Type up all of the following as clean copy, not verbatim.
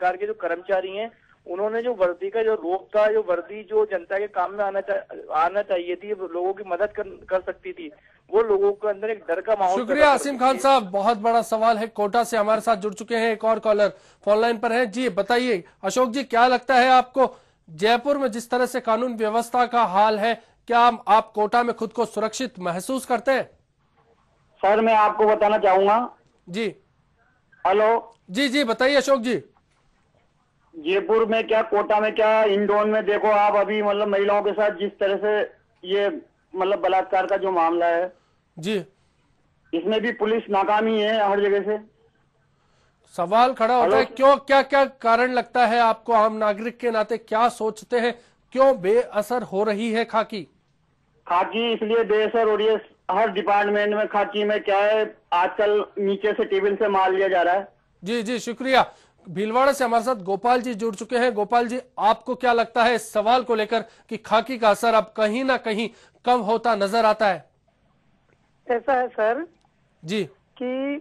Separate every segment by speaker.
Speaker 1: सरकार के जो कर्मचारी हैं, उन्होंने जो वर्दी का जो रोप था, जो वर्दी जो जनता के काम में आना चाहिए थी, लोगों की मदद कर सकती थी, वो लोगों के अंदर एक डर का माहौल।
Speaker 2: शुक्रिया आसिम खान साहब, बहुत बड़ा सवाल है। कोटा से हमारे साथ जुड़ चुके हैं एक और कॉलर फोन लाइन पर है। जी बताइए अशोक जी, क्या लगता है आपको जयपुर में जिस तरह से कानून व्यवस्था का हाल है, क्या आप कोटा में खुद को सुरक्षित महसूस करते हैं?
Speaker 3: सर मैं आपको बताना चाहूंगा।
Speaker 2: जी
Speaker 3: हेलो।
Speaker 2: जी जी बताइए अशोक जी।
Speaker 3: जयपुर में क्या, कोटा में क्या, इंडोन में देखो आप अभी मतलब महिलाओं के साथ जिस तरह से ये मतलब बलात्कार का जो मामला है
Speaker 2: जी,
Speaker 3: इसमें भी पुलिस नाकामी है हर जगह से।
Speaker 2: सवाल खड़ा होता है क्यों, क्या क्या कारण लगता है आपको, आम नागरिक के नाते क्या सोचते हैं, क्यों बेअसर हो रही है खाकी?
Speaker 3: खाकी इसलिए बेअसर हो रही है, हर डिपार्टमेंट में खाकी में क्या है, आजकल नीचे से टेबल से माल लिया जा रहा है।
Speaker 2: जी जी शुक्रिया। भीलवाड़ा से हमारे साथ गोपाल जी जुड़ चुके हैं। गोपाल जी, आपको क्या लगता है इस सवाल को लेकर कि खाकी का असर अब कहीं ना कहीं कम होता नजर आता है?
Speaker 4: ऐसा है सर
Speaker 2: जी
Speaker 4: कि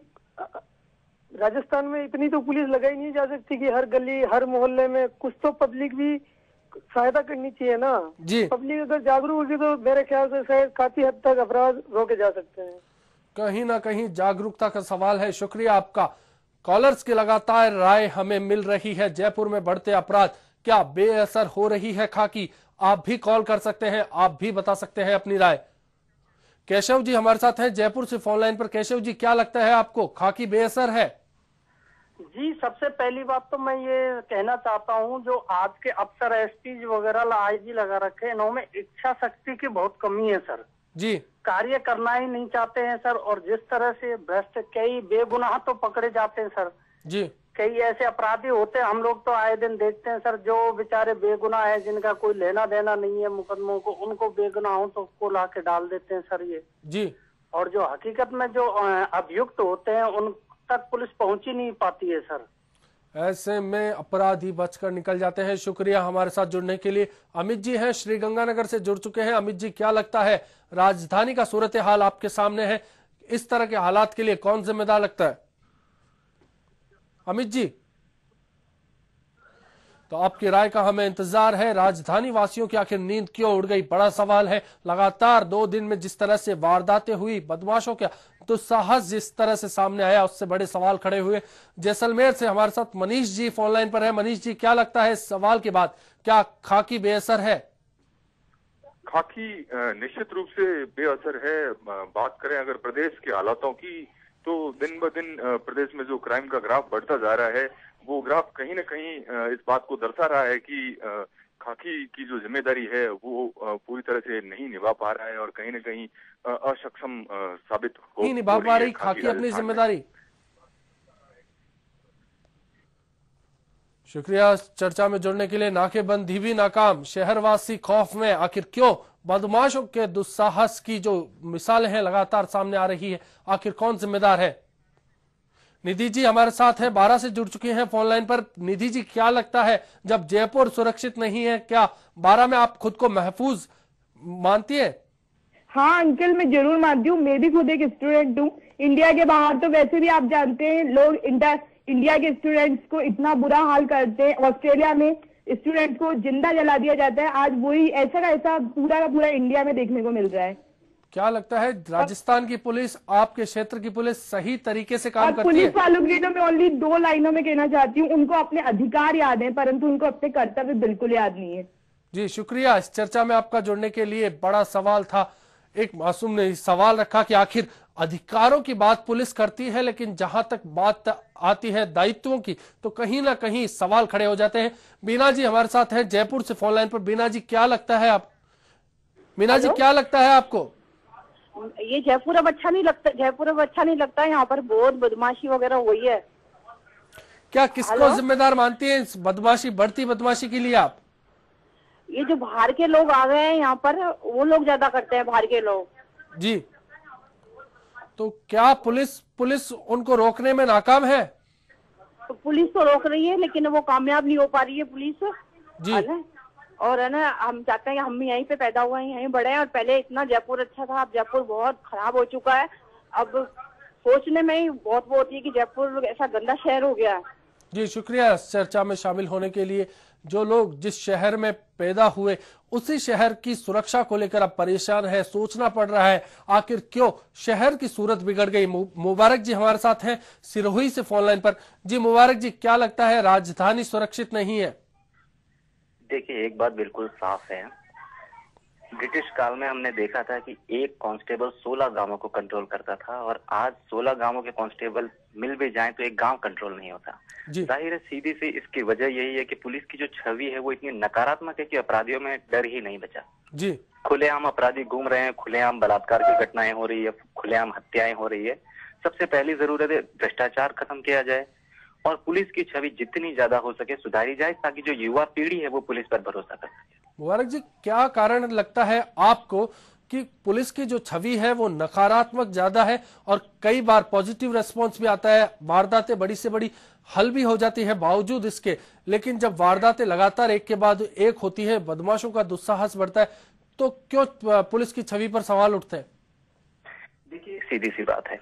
Speaker 4: राजस्थान में इतनी तो पुलिस लगाई नहीं जा सकती कि हर गली हर मोहल्ले में, कुछ तो पब्लिक भी सहायता करनी चाहिए ना
Speaker 2: जी।
Speaker 4: पब्लिक अगर जागरूक होगी तो मेरे ख्याल से शायद काफी हद तक अपराध रोके जा सकते हैं।
Speaker 2: कहीं ना कहीं जागरूकता का सवाल है। शुक्रिया आपका। कॉलर्स की लगातार राय हमें मिल रही है। जयपुर में बढ़ते अपराध क्या बेअसर हो रही है खाकी? आप भी कॉल कर सकते हैं, आप भी बता सकते हैं अपनी राय। केशव जी हमारे साथ हैं जयपुर से फोन लाइन पर। केशव जी, क्या लगता है आपको, खाकी बेअसर है?
Speaker 4: जी, सबसे पहली बात तो मैं ये कहना चाहता हूँ, जो आज के अफसर एसपी वगैरह आईजी लगा रखे हैं, इन्होंने इच्छा शक्ति की बहुत कमी है सर
Speaker 2: जी।
Speaker 4: कार्य करना ही नहीं चाहते हैं सर। और जिस तरह से भ्रष्ट, कई बेगुनाह तो पकड़े जाते हैं सर
Speaker 2: जी।
Speaker 4: कई ऐसे अपराधी होते हैं, हम लोग तो आए दिन देखते हैं सर, जो बेचारे बेगुनाह है, जिनका कोई लेना देना नहीं है मुकदमों को, उनको बेगुनाहों तो को ला के डाल देते हैं सर ये
Speaker 2: जी।
Speaker 4: और जो हकीकत में जो अभियुक्त होते हैं उन तक पुलिस पहुंच ही नहीं पाती है सर।
Speaker 2: ऐसे में अपराधी बचकर निकल जाते हैं। शुक्रिया हमारे साथ जुड़ने के लिए। अमित जी हैं श्रीगंगानगर से जुड़ चुके हैं। अमित जी, क्या लगता है, राजधानी का सूरत हाल आपके सामने है, इस तरह के हालात के लिए कौन जिम्मेदार लगता है? अमित जी, तो आपकी राय का हमें इंतजार है। राजधानी वासियों की आखिर नींद क्यों उड़ गई, बड़ा सवाल है। लगातार 2 दिन में जिस तरह से वारदातें हुई, बदमाशों का दुस्साहस जिस तरह से सामने आया, उससे बड़े सवाल खड़े हुए। जैसलमेर से हमारे साथ मनीष जी फोन लाइन पर है। मनीष जी, क्या लगता है इस सवाल के बाद, क्या खाकी बेअसर है?
Speaker 5: खाकी निश्चित रूप से बेअसर है। बात करें अगर प्रदेश के हालातों की, तो दिन ब दिन प्रदेश में जो क्राइम का ग्राफ बढ़ता जा रहा है, वो ग्राफ कहीं न कहीं इस बात को दर्शा रहा है कि खाकी की जो जिम्मेदारी है वो पूरी तरह से नहीं निभा पा रहा है और कहीं न कहीं असक्षम साबित हो
Speaker 2: नहीं निभा पा रही खाकी अपनी
Speaker 5: राजस्थान में।
Speaker 2: जिम्मेदारी। शुक्रिया चर्चा में जुड़ने के लिए। नाकेबंदी भी नाकाम, शहरवासी खौफ में, आखिर क्यों? बदमाशों के दुस्साहस की जो मिसालें हैं लगातार सामने आ रही है, आखिर कौन जिम्मेदार है? निधि जी हमारे साथ हैं, 12 से जुड़ चुके हैं फोन लाइन पर। निधि जी, क्या लगता है, जब जयपुर सुरक्षित नहीं है, क्या 12 में आप खुद को महफूज मानती है?
Speaker 6: हाँ अंकल, मैं जरूर मानती हूँ। मैं भी खुद एक स्टूडेंट हूँ। इंडिया के बाहर तो वैसे भी आप जानते हैं लोग इंडिया के स्टूडेंट्स को इतना बुरा हाल करते हैं। ऑस्ट्रेलिया में स्टूडेंट्स को जिंदा जला दिया जाता है। आज वही ऐसा का ऐसा पूरा का पूरा इंडिया में देखने को मिल रहा है।
Speaker 2: क्या लगता है राजस्थान की पुलिस, आपके क्षेत्र की पुलिस सही तरीके से काम करती है?
Speaker 6: पुलिस वालों की तो मैं ओनली 2 लाइनों में कहना चाहती हूँ, उनको अपने अधिकार याद है परंतु उनको अपने कर्तव्य बिल्कुल याद नहीं है।
Speaker 2: जी शुक्रिया। इस चर्चा में आपका जुड़ने के लिए। बड़ा सवाल था, एक मासूम ने सवाल रखा कि आखिर अधिकारों की बात पुलिस करती है, लेकिन जहां तक बात आती है दायित्वों की, तो कहीं ना कहीं सवाल खड़े हो जाते हैं। बीना जी हमारे साथ हैं जयपुर से फोन लाइन पर। बीना जी, क्या लगता है आप, बीना जी क्या लगता है आपको?
Speaker 7: ये जयपुर अब अच्छा नहीं लगता, जयपुर अब अच्छा नहीं लगता है। यहाँ पर बहुत बदमाशी वगैरह हुई है।
Speaker 2: क्या किसको जिम्मेदार मानती है इस बदमाशी, बढ़ती बदमाशी के लिए आप?
Speaker 7: ये जो बाहर के लोग आ गए हैं यहाँ पर, वो लोग ज्यादा करते हैं, बाहर के लोग।
Speaker 2: जी, तो क्या पुलिस उनको रोकने में नाकाम है?
Speaker 7: तो पुलिस तो रोक रही है लेकिन वो कामयाब नहीं हो पा रही है पुलिस
Speaker 2: जी।
Speaker 7: और है ना, हम चाहते हैं कि हम भी यहीं पे पैदा हुए हैं, यहीं बड़े हैं। और पहले इतना जयपुर अच्छा था, अब जयपुर बहुत खराब हो चुका है। अब सोचने में ही बहुत वो होती है कि जयपुर ऐसा गंदा शहर हो गया है।
Speaker 2: जी शुक्रिया इस चर्चा में शामिल होने के लिए। जो लोग जिस शहर में पैदा हुए उसी शहर की सुरक्षा को लेकर अब परेशान है, सोचना पड़ रहा है आखिर क्यों शहर की सूरत बिगड़ गई। मुबारक जी हमारे साथ हैं सिरोही से फोन लाइन पर। जी मुबारक जी, क्या लगता है राजधानी सुरक्षित नहीं है?
Speaker 8: देखिए, एक बात बिल्कुल साफ है, ब्रिटिश काल में हमने देखा था कि एक कांस्टेबल 16 गांवों को कंट्रोल करता था, और आज 16 गांवों के कांस्टेबल मिल भी जाएं तो एक गांव कंट्रोल नहीं होता। जाहिर है सीधी सी इसकी वजह यही है कि पुलिस की जो छवि है वो इतनी नकारात्मक है कि अपराधियों में डर ही नहीं बचा।
Speaker 2: जी
Speaker 8: खुलेआम अपराधी घूम रहे हैं, खुलेआम बलात्कार की घटनाएं हो रही है, खुलेआम हत्याएं हो रही है। सबसे पहली जरूरत है भ्रष्टाचार खत्म किया जाए और पुलिस की छवि जितनी ज्यादा हो सके सुधारी जाए, ताकि जो युवा पीढ़ी है वो पुलिस पर भरोसा कर सके।
Speaker 2: मुबारक जी, क्या कारण लगता है आपको कि पुलिस की जो छवि है वो नकारात्मक ज्यादा है और कई बार पॉजिटिव रेस्पॉन्स भी आता है, वारदातें बड़ी से बड़ी हल भी हो जाती है बावजूद इसके, लेकिन जब वारदातें लगातार एक के बाद एक होती है, बदमाशों का दुस्साहस बढ़ता है, तो क्यों पुलिस की छवि पर सवाल उठते हैं?
Speaker 8: देखिए, सीधी सी बात है,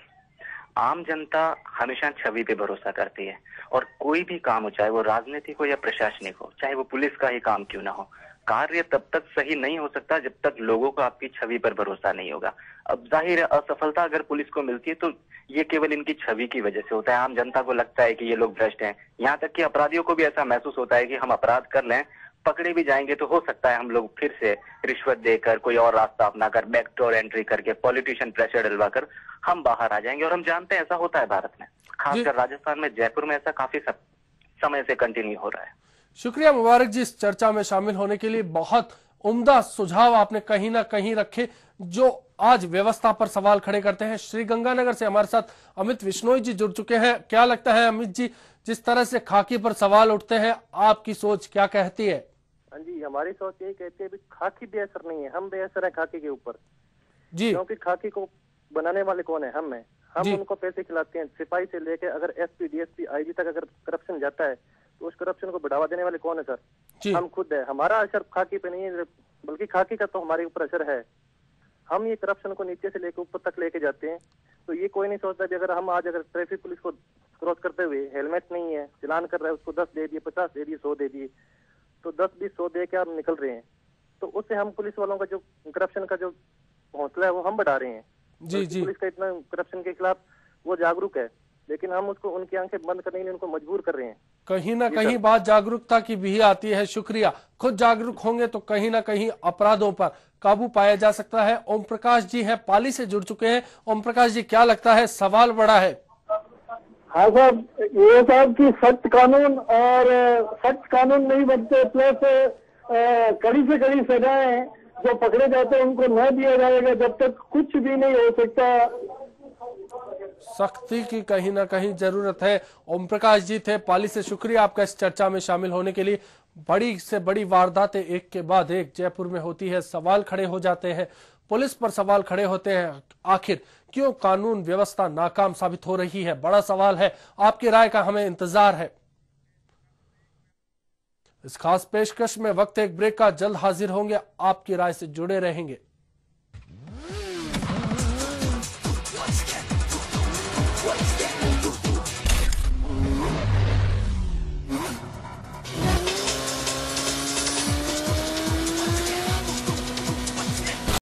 Speaker 8: आम जनता हमेशा छवि पे भरोसा करती है, और कोई भी काम हो, चाहे वो राजनीतिक हो या प्रशासनिक हो, चाहे वो पुलिस का ही काम क्यों ना हो, कार्य तब तक सही नहीं हो सकता जब तक लोगों को आपकी छवि पर भरोसा नहीं होगा। अब जाहिर है असफलता अगर पुलिस को मिलती है तो ये केवल इनकी छवि की वजह से होता है। आम जनता को लगता है कि ये लोग भ्रष्ट हैं, यहाँ तक कि अपराधियों को भी ऐसा महसूस होता है कि हम अपराध कर लें, पकड़े भी जाएंगे तो हो सकता है हम लोग फिर से रिश्वत देकर, कोई और रास्ता अपनाकर, बैकडोर एंट्री करके, पॉलिटिशियन प्रेशर डलवाकर हम बाहर आ जाएंगे। और हम जानते हैं ऐसा होता है भारत में, खासकर राजस्थान में, जयपुर में ऐसा काफी समय से कंटिन्यू हो रहा है।
Speaker 2: शुक्रिया मुबारक जी इस चर्चा में शामिल होने के लिए। बहुत उम्दा सुझाव आपने कहीं ना कहीं रखे जो आज व्यवस्था पर सवाल खड़े करते हैं। श्रीगंगानगर से हमारे साथ अमित विश्नोई जी जुड़ चुके हैं। क्या लगता है अमित जी, जिस तरह से खाकी पर सवाल उठते हैं, आपकी सोच क्या कहती है?
Speaker 9: हाँ जी, हमारी सोच यही कहती है कि खाकी बेअसर नहीं है, हम बेअसर है खाकी के ऊपर
Speaker 2: जी।
Speaker 9: क्योंकि खाकी को बनाने वाले कौन है? हम हैं। हम उनको पैसे खिलाते हैं, सिपाही से लेके अगर एसपी, डीएसपी, आईजी तक अगर करप्शन जाता है तो उस करप्शन को बढ़ावा देने वाले कौन है सर? हम खुद है। हमारा असर खाकी पे नहीं है, बल्कि खाकी का तो हमारे ऊपर असर है। हम ये करप्शन को नीचे से लेकर ऊपर तक लेके जाते हैं। तो ये कोई नहीं सोचता कि अगर हम आज अगर ट्रैफिक पुलिस को क्रॉस करते हुए हेलमेट नहीं है, चलान कर रहा है, उसको 10 दे दिए, 50 दे दिए, 100 दे दिए, तो 10, 20, 100 दे के हम निकल रहे हैं। तो उससे हम पुलिस वालों का जो करप्शन का जो हौसला है वो हम बढ़ा रहे हैं।
Speaker 2: जी जी।
Speaker 9: पुलिस का इतना करप्शन के खिलाफ वो जागरूक है, लेकिन हम उसको उनकी आंखें बंद करने के लिए उनको मजबूर कर रहे हैं।
Speaker 2: कहीं ना कहीं बात जागरूकता की भी आती है। शुक्रिया। खुद जागरूक होंगे तो कहीं ना कहीं अपराधों पर काबू पाया जा सकता है। ओम प्रकाश जी हैं, पाली से जुड़ चुके हैं। ओम प्रकाश जी, क्या लगता है सवाल बड़ा है?
Speaker 10: हाँ साहब, ये साहब की सख्त कानून और सख्त कानून नहीं बनते, प्लस कड़ी से कड़ी सजाएं जो पकड़े जाते हैं उनको न दिया जाएगा जब तक कुछ भी नहीं हो सकता।
Speaker 2: सख्ती की कहीं ना कहीं जरूरत है। ओम प्रकाश जी थे पाली से, शुक्रिया आपका इस चर्चा में शामिल होने के लिए। बड़ी से बड़ी वारदातें एक के बाद एक जयपुर में होती है, सवाल खड़े हो जाते हैं, पुलिस पर सवाल खड़े होते हैं। आखिर क्यों कानून व्यवस्था नाकाम साबित हो रही है? बड़ा सवाल है। आपकी राय का हमें इंतजार है। इस खास पेशकश में वक्त एक ब्रेक का, जल्द हाजिर होंगे, आपकी राय से जुड़े रहेंगे।
Speaker 11: Let's get